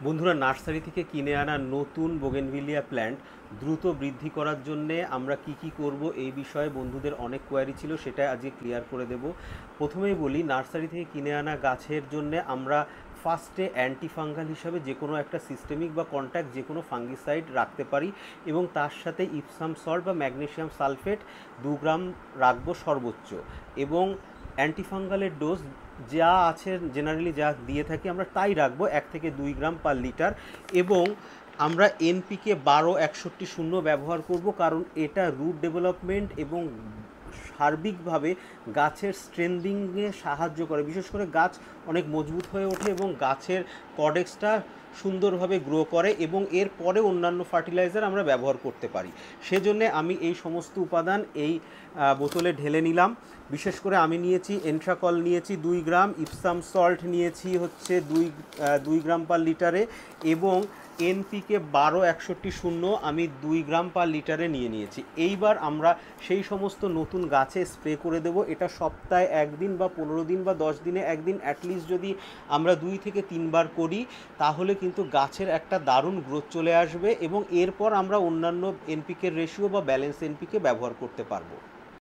বন্ধুরা, নার্সারি থেকে কিনে আনা নতুন বোগেনভিলিয়া প্ল্যান্ট দ্রুত বৃদ্ধি করার জন্যে আমরা কি করব এই বিষয়ে বন্ধুদের অনেক কোয়ারি ছিল, সেটা আজকে ক্লিয়ার করে দেব। প্রথমেই বলি, নার্সারি থেকে কিনে আনা গাছের জন্যে আমরা ফার্স্টে অ্যান্টিফাঙ্গাল হিসাবে যে কোনো একটা সিস্টেমিক বা কন্ট্যাক্ট যে কোনো ফাঙ্গিসাইড রাখতে পারি এবং তার সাথে ইপসাম সল্ট বা ম্যাগনেসিয়াম সালফেট 2 গ্রাম রাখবো সর্বোচ্চ। এবং অ্যান্টিফাঙ্গালের ডোজ যা আছে জেনারেলি যা দিয়ে থাকি আমরা তাই রাখবো, 1 থেকে 2 গ্রাম পার লিটার। এবং আমরা এনপিকে 12-61-0 ব্যবহার করব, কারণ এটা রুট ডেভেলপমেন্ট এবং সার্বিকভাবে গাছের স্ট্রেন্থিংয়ে সাহায্য করে। বিশেষ করে গাছ অনেক মজবুত হয়ে ওঠে এবং গাছের কডেক্সটা সুন্দরভাবে গ্রো করে এবং এর পরে অন্যান্য ফার্টিলাইজার আমরা ব্যবহার করতে পারি। সেজন্যে আমি এই সমস্ত উপাদান এই বোতলে ঢেলে নিলাম। বিশেষ করে আমি নিয়েছি এন্ট্রাকল, নিয়েছি 2 গ্রাম, ইপসাম সল্ট নিয়েছি হচ্ছে 2 গ্রাম পার লিটারে, এবং এনপিকে 12-61-0 আমি 2 গ্রাম পার লিটারে নিয়েছি। এইবার আমরা সেই সমস্ত নতুন গাছে স্প্রে করে দেব। এটা সপ্তাহে 1 দিন বা 15 দিন বা 10 দিনে 1 দিন অ্যাটলিস্ট যদি আমরা 2 থেকে 3 বার করি, তাহলে কিন্তু গাছের একটা দারুণ গ্রোথ চলে আসবে এবং এরপর আমরা অন্যান্য এনপিকে রেশিও বা ব্যালেন্স এনপিকে ব্যবহার করতে পারবো।